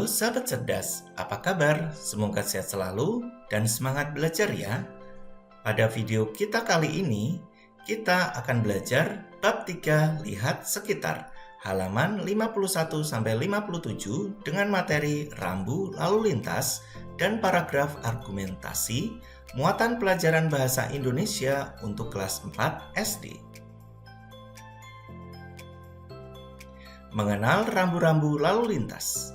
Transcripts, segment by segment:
Halo sahabat cerdas, apa kabar? Semoga sehat selalu dan semangat belajar ya. Pada video kita kali ini, kita akan belajar bab 3 lihat sekitar halaman 51-57 dengan materi rambu lalu lintas dan paragraf argumentasi muatan pelajaran bahasa Indonesia untuk kelas 4 SD. Mengenal rambu-rambu lalu lintas.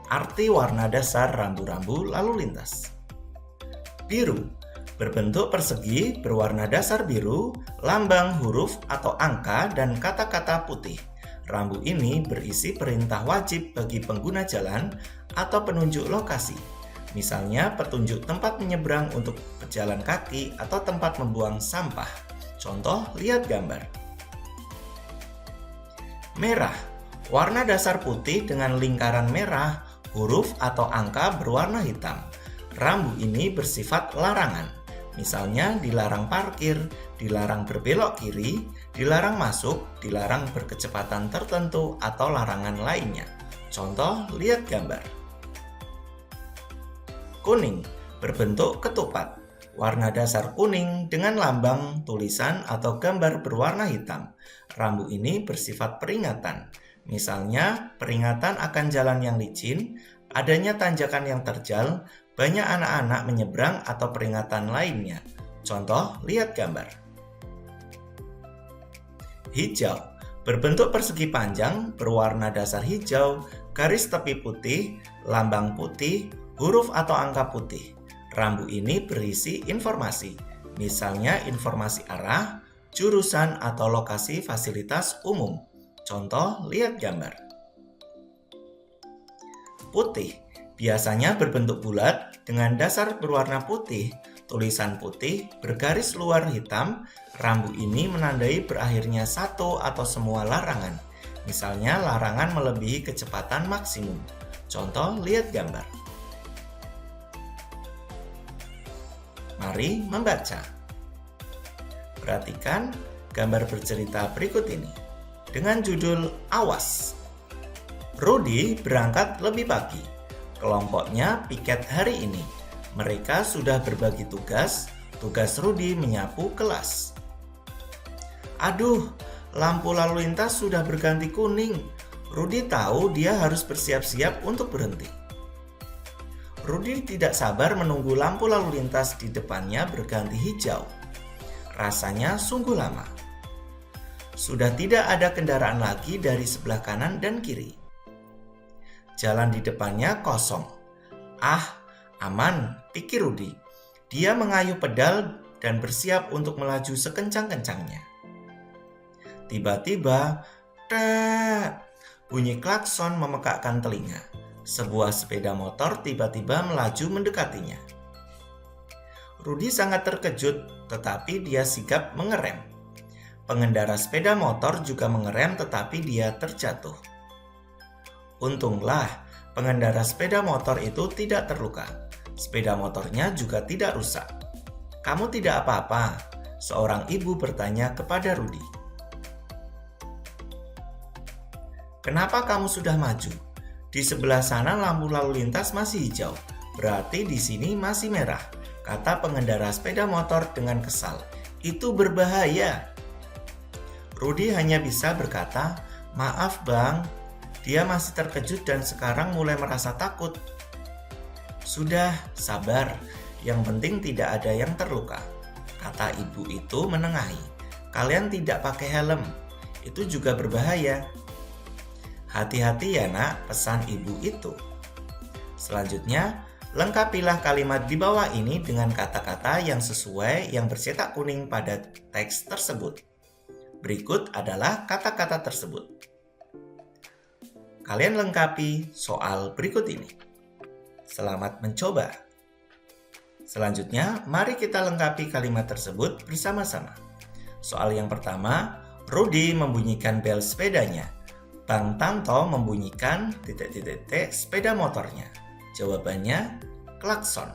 Arti warna dasar rambu-rambu lalu lintas. Biru, berbentuk persegi berwarna dasar biru, lambang huruf atau angka dan kata-kata putih. Rambu ini berisi perintah wajib bagi pengguna jalan atau penunjuk lokasi. Misalnya petunjuk tempat menyeberang untuk pejalan kaki atau tempat membuang sampah. Contoh, lihat gambar. Merah, warna dasar putih dengan lingkaran merah, huruf atau angka berwarna hitam. Rambu ini bersifat larangan. Misalnya dilarang parkir, dilarang berbelok kiri, dilarang masuk, dilarang berkecepatan tertentu atau larangan lainnya. Contoh, lihat gambar. Kuning, berbentuk ketupat. Warna dasar kuning dengan lambang, tulisan atau gambar berwarna hitam. Rambu ini bersifat peringatan. Misalnya, peringatan akan jalan yang licin, adanya tanjakan yang terjal, banyak anak-anak menyeberang atau peringatan lainnya. Contoh, lihat gambar. Hijau, berbentuk persegi panjang, berwarna dasar hijau, garis tepi putih, lambang putih, huruf atau angka putih. Rambu ini berisi informasi, misalnya informasi arah, jurusan atau lokasi fasilitas umum. Contoh, lihat gambar. Putih, biasanya berbentuk bulat dengan dasar berwarna putih, tulisan putih, bergaris luar hitam. Rambu ini menandai berakhirnya satu atau semua larangan. Misalnya larangan melebihi kecepatan maksimum. Contoh, lihat gambar. Mari membaca. Perhatikan gambar bercerita berikut ini. Dengan judul Awas. Rudy berangkat lebih pagi. Kelompoknya piket hari ini. Mereka sudah berbagi tugas. Tugas Rudy menyapu kelas. Aduh, lampu lalu lintas sudah berganti kuning. Rudy tahu dia harus bersiap-siap untuk berhenti. Rudy tidak sabar menunggu lampu lalu lintas di depannya berganti hijau. Rasanya sungguh lama. Sudah tidak ada kendaraan lagi dari sebelah kanan dan kiri. Jalan di depannya kosong. Ah, aman, pikir Rudy. Dia mengayuh pedal dan bersiap untuk melaju sekencang-kencangnya. Tiba-tiba, tet, bunyi klakson memekakkan telinga. Sebuah sepeda motor tiba-tiba melaju mendekatinya. Rudy sangat terkejut, tetapi dia sigap mengerem. Pengendara sepeda motor juga mengerem tetapi dia terjatuh. Untunglah, pengendara sepeda motor itu tidak terluka. Sepeda motornya juga tidak rusak. "Kamu tidak apa-apa?" seorang ibu bertanya kepada Rudy. "Kenapa kamu sudah maju? Di sebelah sana lampu lalu lintas masih hijau. Berarti di sini masih merah," kata pengendara sepeda motor dengan kesal. "Itu berbahaya." Rudy hanya bisa berkata, "Maaf bang." Dia masih terkejut dan sekarang mulai merasa takut. "Sudah, sabar. Yang penting tidak ada yang terluka," kata ibu itu menengahi. "Kalian tidak pakai helm. Itu juga berbahaya." "Hati-hati ya nak," pesan ibu itu. Selanjutnya, lengkapilah kalimat di bawah ini dengan kata-kata yang sesuai yang bercetak kuning pada teks tersebut. Berikut adalah kata-kata tersebut. Kalian lengkapi soal berikut ini. Selamat mencoba. Selanjutnya, mari kita lengkapi kalimat tersebut bersama-sama. Soal yang pertama, Rudy membunyikan bel sepedanya. Bang Tanto membunyikan ... sepeda motornya. Jawabannya, klakson.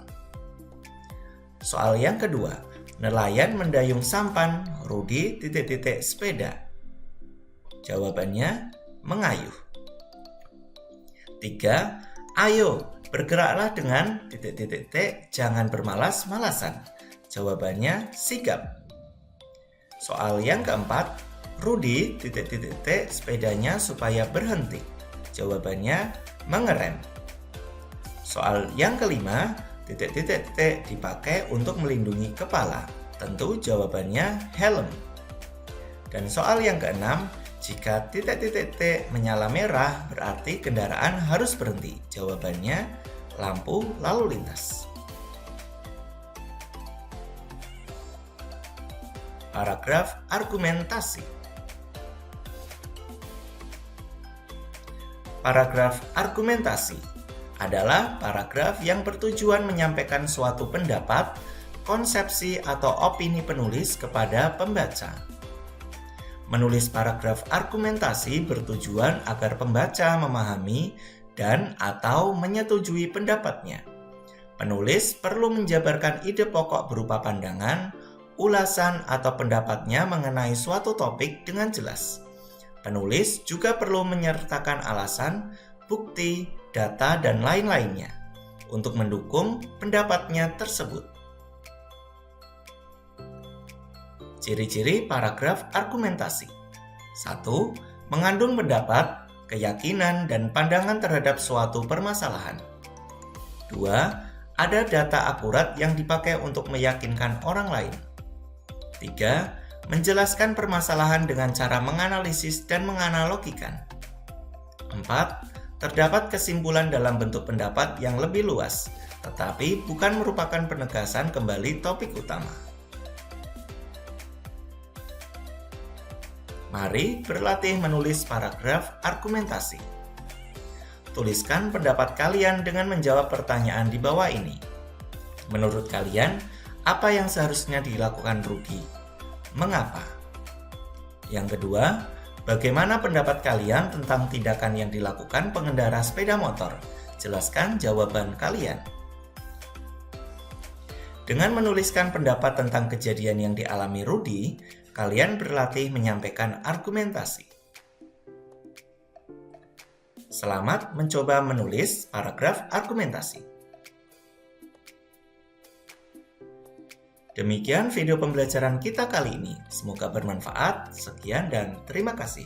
Soal yang kedua, nelayan mendayung sampan, Rudy ... sepeda. Jawabannya, mengayuh. 3. Ayo, bergeraklah dengan jangan bermalas-malasan. Jawabannya sigap. Soal yang keempat, Rudi sepedanya supaya berhenti. Jawabannya mengerem. Soal yang kelima, dipakai untuk melindungi kepala. Tentu jawabannya helm. Dan soal yang keenam, jika menyala merah berarti kendaraan harus berhenti. Jawabannya lampu lalu lintas. Paragraf argumentasi. Paragraf argumentasi adalah paragraf yang bertujuan menyampaikan suatu pendapat, konsepsi, atau opini penulis kepada pembaca. Menulis paragraf argumentasi bertujuan agar pembaca memahami dan atau menyetujui pendapatnya. Penulis perlu menjabarkan ide pokok berupa pandangan, ulasan, atau pendapatnya mengenai suatu topik dengan jelas. Penulis juga perlu menyertakan alasan, bukti, data, dan lain-lainnya untuk mendukung pendapatnya tersebut. Ciri-ciri paragraf argumentasi. 1. Mengandung pendapat, keyakinan, dan pandangan terhadap suatu permasalahan. 2. Ada data akurat yang dipakai untuk meyakinkan orang lain. 3. Menjelaskan permasalahan dengan cara menganalisis dan menganalogikan. 4. Terdapat kesimpulan dalam bentuk pendapat yang lebih luas, tetapi bukan merupakan penegasan kembali topik utama. Mari berlatih menulis paragraf argumentasi. Tuliskan pendapat kalian dengan menjawab pertanyaan di bawah ini. Menurut kalian, apa yang seharusnya dilakukan Rudi? Mengapa? Yang kedua, bagaimana pendapat kalian tentang tindakan yang dilakukan pengendara sepeda motor? Jelaskan jawaban kalian. Dengan menuliskan pendapat tentang kejadian yang dialami Rudi, kalian berlatih menyampaikan argumentasi. Selamat mencoba menulis paragraf argumentasi. Demikian video pembelajaran kita kali ini. Semoga bermanfaat. Sekian dan terima kasih.